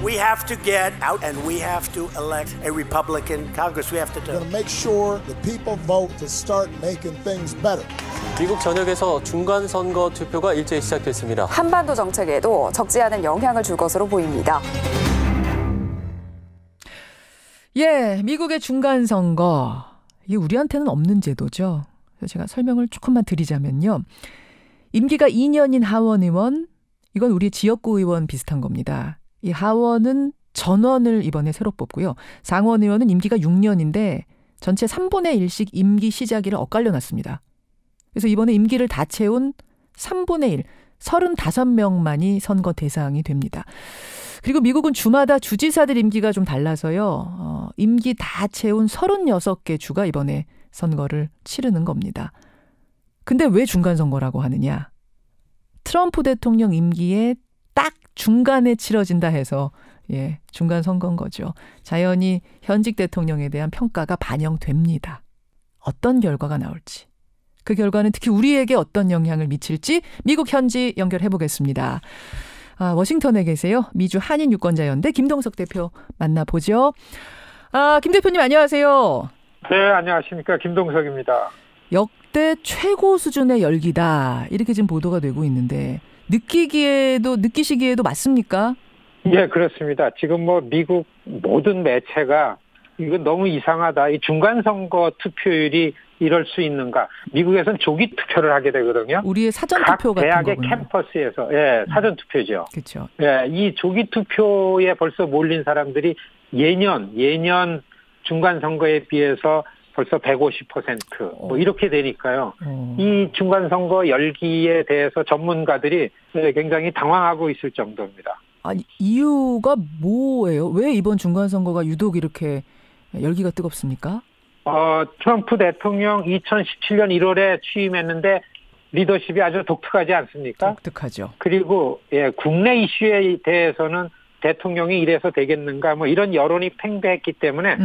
We have to get out and we have to elect a Republican Congress. We have to do. We're going to make sure the people vote to start making things better. 미국 전역에서 중간선거 투표가 일제히 시작됐습니다. 한반도 정책에도 적지 않은 영향을 줄 것으로 보입니다. 예, 미국의 중간선거. 이게 우리한테는 없는 제도죠. 그래서 제가 설명을 조금만 드리자면요. 임기가 2년인 하원 의원, 이건 우리 지역구 의원 비슷한 겁니다. 이 하원은 전원을 이번에 새로 뽑고요. 상원 의원은 임기가 6년인데 전체 3분의 1씩 임기 시작일을 엇갈려 놨습니다. 그래서 이번에 임기를 다 채운 3분의 1, 35명만이 선거 대상이 됩니다. 그리고 미국은 주마다 주지사들 임기가 좀 달라서요. 임기 다 채운 36개 주가 이번에 선거를 치르는 겁니다. 근데 왜 중간선거라고 하느냐? 트럼프 대통령 임기에 딱 중간에 치러진다 해서 중간 선거인 거죠. 자연히 현직 대통령에 대한 평가가 반영됩니다. 어떤 결과가 나올지. 그 결과는 특히 우리에게 어떤 영향을 미칠지 미국 현지 연결해 보겠습니다. 워싱턴에 계세요. 미주 한인유권자연대 김동석 대표 만나보죠. 김 대표님 안녕하세요. 네, 안녕하십니까. 김동석입니다. 역대 최고 수준의 열기다. 이렇게 지금 보도가 되고 있는데 느끼시기에도 맞습니까? 예, 그렇습니다. 지금 미국 모든 매체가 이건 너무 이상하다. 이 중간선거 투표율이 이럴 수 있는가. 미국에서는 조기 투표를 하게 되거든요. 우리의 사전투표 같은 대학의 거군요. 캠퍼스에서 사전투표죠. 그렇죠. 예, 이 조기 투표에 벌써 몰린 사람들이 예년 중간선거에 비해서 벌써 150% 이렇게 되니까요. 이 중간선거 열기에 대해서 전문가들이 굉장히 당황하고 있을 정도입니다. 아니, 이유가 뭐예요? 왜 이번 중간선거가 유독 이렇게 열기가 뜨겁습니까? 트럼프 대통령 2017년 1월에 취임했는데 리더십이 아주 독특하지 않습니까? 독특하죠. 그리고 국내 이슈에 대해서는 대통령이 이래서 되겠는가 이런 여론이 팽배했기 때문에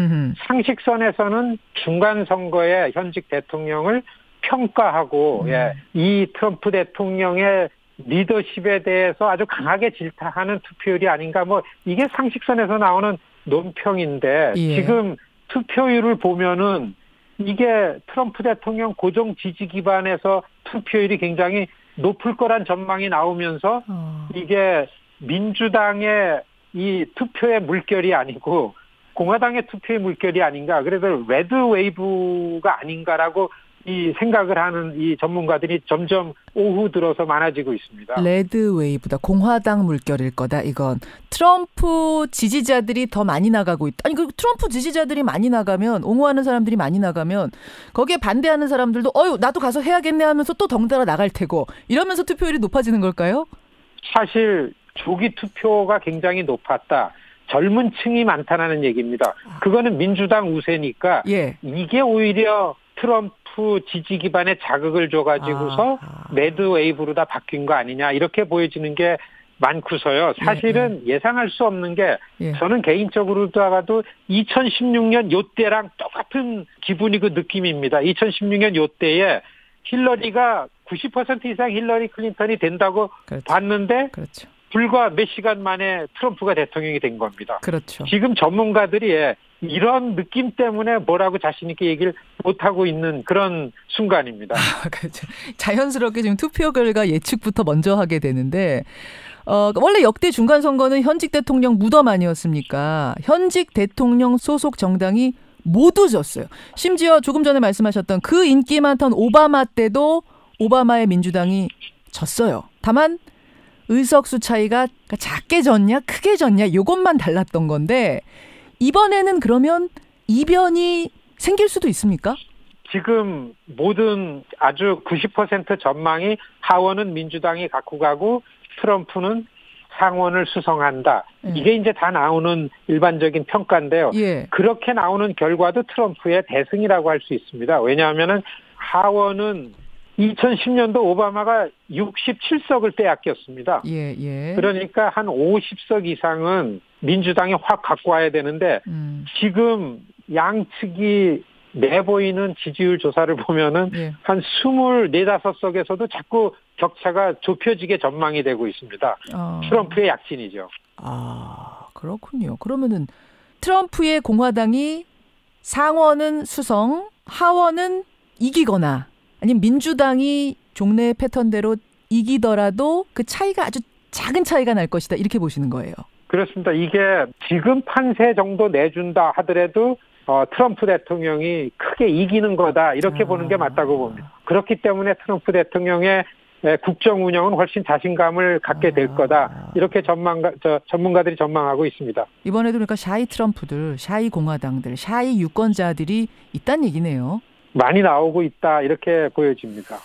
상식선에서는 중간선거에 현직 대통령을 평가하고 이 트럼프 대통령의 리더십에 대해서 아주 강하게 질타하는 투표율이 아닌가 이게 상식선에서 나오는 논평인데 지금 투표율을 보면은 이게 트럼프 대통령 고정 지지 기반에서 투표율이 굉장히 높을 거란 전망이 나오면서 이게 민주당의 이 투표의 물결이 아니고 공화당의 투표의 물결이 아닌가. 그래서 레드 웨이브가 아닌가라고 이 생각을 하는 이 전문가들이 점점 오후 들어서 많아지고 있습니다. 레드 웨이브다. 공화당 물결일 거다. 이건 트럼프 지지자들이 더 많이 나가고 있다. 아니 그 트럼프 지지자들이 많이 나가면 옹호하는 사람들이 많이 나가면 거기에 반대하는 사람들도 나도 가서 해야겠네 하면서 또 덩달아 나갈 테고 이러면서 투표율이 높아지는 걸까요? 사실 조기 투표가 굉장히 높았다. 젊은 층이 많다는 얘기입니다. 그거는 민주당 우세니까 이게 오히려 트럼프 지지 기반에 자극을 줘가지고서 레드 웨이브로 다 바뀐 거 아니냐 이렇게 보여지는 게 많고서요. 사실은 예상할 수 없는 게 저는 개인적으로도 하가도 2016년 요때랑 똑같은 기분이 그 느낌입니다. 2016년 요때에 힐러리가 90% 이상 힐러리 클린턴이 된다고 봤는데 불과 몇 시간 만에 트럼프가 대통령이 된 겁니다. 그렇죠. 지금 전문가들이 이런 느낌 때문에 뭐라고 자신 있게 얘기를 못하고 있는 그런 순간입니다. 자연스럽게 지금 투표 결과 예측부터 먼저 하게 되는데 원래 역대 중간선거는 현직 대통령 무덤 아니었습니까? 현직 대통령 소속 정당이 모두 졌어요. 심지어 조금 전에 말씀하셨던 그 인기 많던 오바마 때도 오바마의 민주당이 졌어요. 다만 의석수 차이가 작게 졌냐 크게 졌냐 이것만 달랐던 건데 이번에는 그러면 이변이 생길 수도 있습니까? 지금 모든 아주 90% 전망이 하원은 민주당이 갖고 가고 트럼프는 상원을 수성한다. 이게 이제 다 나오는 일반적인 평가인데요. 그렇게 나오는 결과도 트럼프의 대승이라고 할 수 있습니다. 왜냐하면은 하원은 2010년도 오바마가 67석을 빼앗겼습니다. 그러니까 한 50석 이상은 민주당이 확 갖고 와야 되는데 지금 양측이 내보이는 지지율 조사를 보면은 한 24, 5석에서도 자꾸 격차가 좁혀지게 전망이 되고 있습니다. 트럼프의 약진이죠. 그렇군요. 그러면은 트럼프의 공화당이 상원은 수성, 하원은 이기거나 아니면 민주당이 종래 패턴대로 이기더라도 그 차이가 아주 작은 차이가 날 것이다. 이렇게 보시는 거예요. 그렇습니다. 이게 지금 판세 정도 내준다 하더라도 트럼프 대통령이 크게 이기는 거다. 이렇게 보는 게 맞다고 봅니다. 그렇기 때문에 트럼프 대통령의 국정 운영은 훨씬 자신감을 갖게 될 거다. 이렇게 전문가들이 전망하고 있습니다. 이번에도 그러니까 샤이 트럼프들, 샤이 공화당들, 샤이 유권자들이 있다는 얘기네요. 많이 나오고 있다. 이렇게 보여집니다.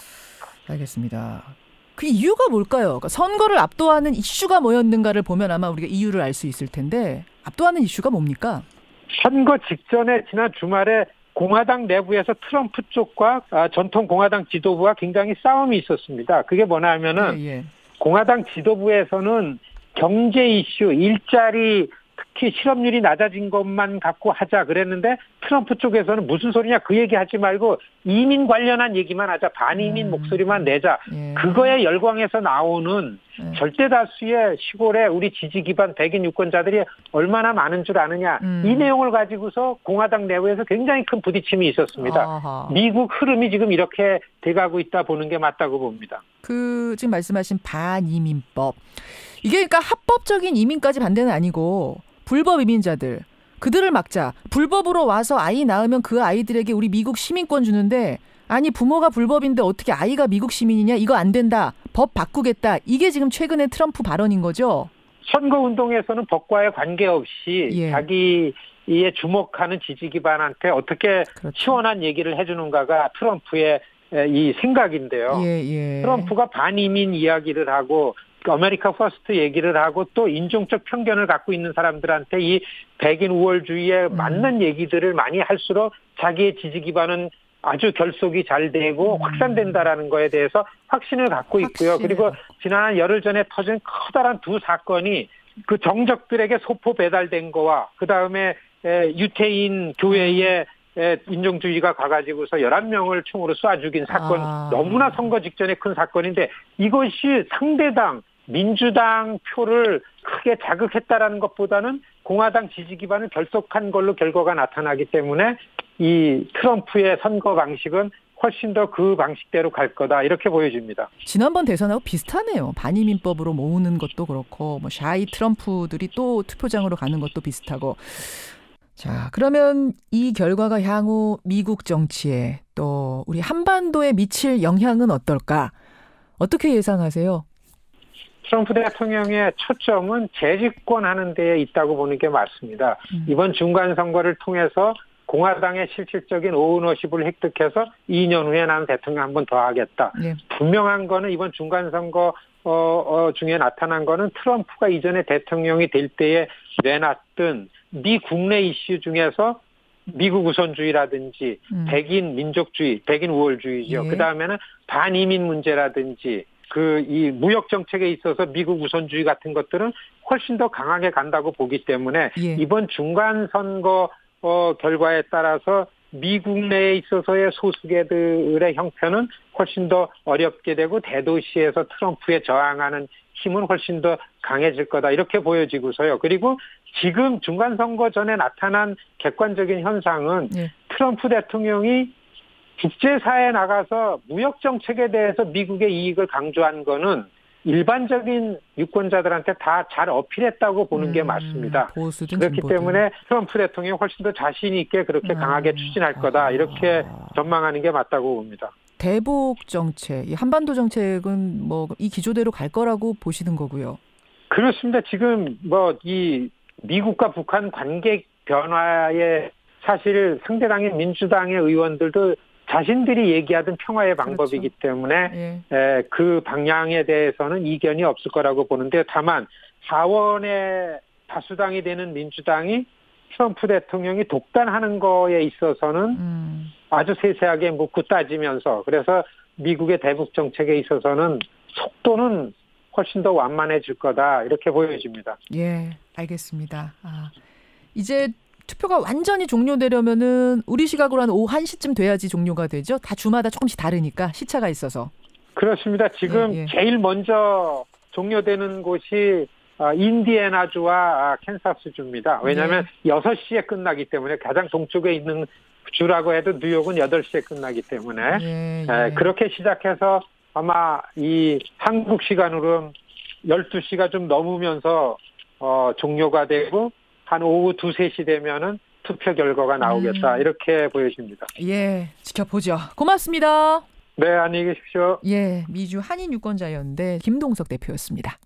알겠습니다. 그 이유가 뭘까요? 그러니까 선거를 압도하는 이슈가 뭐였는가를 보면 아마 우리가 이유를 알 수 있을 텐데 압도하는 이슈가 뭡니까? 선거 직전에 지난 주말에 공화당 내부에서 트럼프 쪽과 전통 공화당 지도부와 굉장히 싸움이 있었습니다. 그게 뭐냐 하면은 공화당 지도부에서는 경제 이슈, 일자리, 특히 실업률이 낮아진 것만 갖고 하자 그랬는데 트럼프 쪽에서는 무슨 소리냐 그 얘기하지 말고 이민 관련한 얘기만 하자. 반이민 목소리만 내자. 그거에 열광해서 나오는 절대 다수의 시골에 우리 지지 기반 백인 유권자들이 얼마나 많은 줄 아느냐. 이 내용을 가지고서 공화당 내부에서 굉장히 큰 부딪힘이 있었습니다. 아하. 미국 흐름이 지금 이렇게 돼가고 있다 보는 게 맞다고 봅니다. 그 지금 말씀하신 반이민법. 이게 그러니까 합법적인 이민까지 반대는 아니고 불법 이민자들, 그들을 막자. 불법으로 와서 아이 낳으면 그 아이들에게 우리 미국 시민권 주는데 아니 부모가 불법인데 어떻게 아이가 미국 시민이냐. 이거 안 된다. 법 바꾸겠다. 이게 지금 최근의 트럼프 발언인 거죠. 선거운동에서는 법과의 관계없이 자기에 주목하는 지지 기반한테 어떻게 시원한 얘기를 해주는가가 트럼프의 이 생각인데요. 트럼프가 반이민 이야기를 하고 아메리카 퍼스트 얘기를 하고 또 인종적 편견을 갖고 있는 사람들한테 이 백인 우월주의에 맞는 얘기들을 많이 할수록 자기의 지지 기반은 아주 결속이 잘 되고 확산된다라는 거에 대해서 확신을 갖고 있고요. 그리고 지난 열흘 전에 터진 커다란 두 사건이 그 정적들에게 소포 배달된 거와 그다음에 유태인 교회에 인종주의가 가가지고서 11명을 총으로 쏴 죽인 사건, 너무나 선거 직전에 큰 사건인데 이것이 상대당 민주당 표를 크게 자극했다라는 것보다는 공화당 지지 기반을 결속한 걸로 결과가 나타나기 때문에 이 트럼프의 선거 방식은 훨씬 더 그 방식대로 갈 거다 이렇게 보여집니다. 지난번 대선하고 비슷하네요. 반이민법으로 모으는 것도 그렇고 뭐 샤이 트럼프들이 또 투표장으로 가는 것도 비슷하고. 자, 그러면 이 결과가 향후 미국 정치에 또 우리 한반도에 미칠 영향은 어떨까? 어떻게 예상하세요? 트럼프 대통령의 초점은 재집권하는 데에 있다고 보는 게 맞습니다. 이번 중간선거를 통해서 공화당의 실질적인 오너십을 획득해서 2년 후에 나는 대통령 한 번 더 하겠다. 분명한 거는 이번 중간선거 중에 나타난 거는 트럼프가 이전에 대통령이 될 때에 내놨던 미 국내 이슈 중에서 미국 우선주의라든지 백인 민족주의, 백인 우월주의죠. 그다음에는 반이민 문제라든지 이 무역 정책에 있어서 미국 우선주의 같은 것들은 훨씬 더 강하게 간다고 보기 때문에 이번 중간 선거 결과에 따라서 미국 내에 있어서의 소수계들의 형편은 훨씬 더 어렵게 되고 대도시에서 트럼프에 저항하는 힘은 훨씬 더 강해질 거다 이렇게 보여지고서요. 그리고 지금 중간 선거 전에 나타난 객관적인 현상은 트럼프 대통령이 국제사회에 나가서 무역 정책에 대해서 미국의 이익을 강조한 거는 일반적인 유권자들한테 다 잘 어필했다고 보는 게 맞습니다. 그렇기 때문에 트럼프 대통령이 훨씬 더 자신 있게 그렇게 강하게 추진할 거다 이렇게 전망하는 게 맞다고 봅니다. 대북 정책, 이 한반도 정책은 뭐 이 기조대로 갈 거라고 보시는 거고요. 그렇습니다. 지금 이 미국과 북한 관계 변화에 사실 상대당인 민주당의 의원들도 자신들이 얘기하던 평화의 방법이기 때문에 그 방향에 대해서는 이견이 없을 거라고 보는데 다만 하원의 다수당이 되는 민주당이 트럼프 대통령이 독단하는 거에 있어서는 아주 세세하게 묻고 따지면서 그래서 미국의 대북 정책에 있어서는 속도는 훨씬 더 완만해질 거다 이렇게 보여집니다. 예, 알겠습니다. 이제 투표가 완전히 종료되려면은 우리 시각으로 한 오후 1시쯤 돼야지 종료가 되죠. 다 주마다 조금씩 다르니까 시차가 있어서. 그렇습니다. 지금 제일 먼저 종료되는 곳이 인디애나주와 캔사스주입니다. 왜냐하면 6시에 끝나기 때문에 가장 동쪽에 있는 주라고 해도 뉴욕은 8시에 끝나기 때문에 그렇게 시작해서 아마 이 한국 시간으로는 12시가 좀 넘으면서 종료가 되고 한 오후 2, 3시 되면은 투표 결과가 나오겠다. 이렇게 보여집니다. 예, 지켜보죠. 고맙습니다. 네, 안녕히 계십시오. 예, 미주 한인유권자연대 김동석 대표였습니다.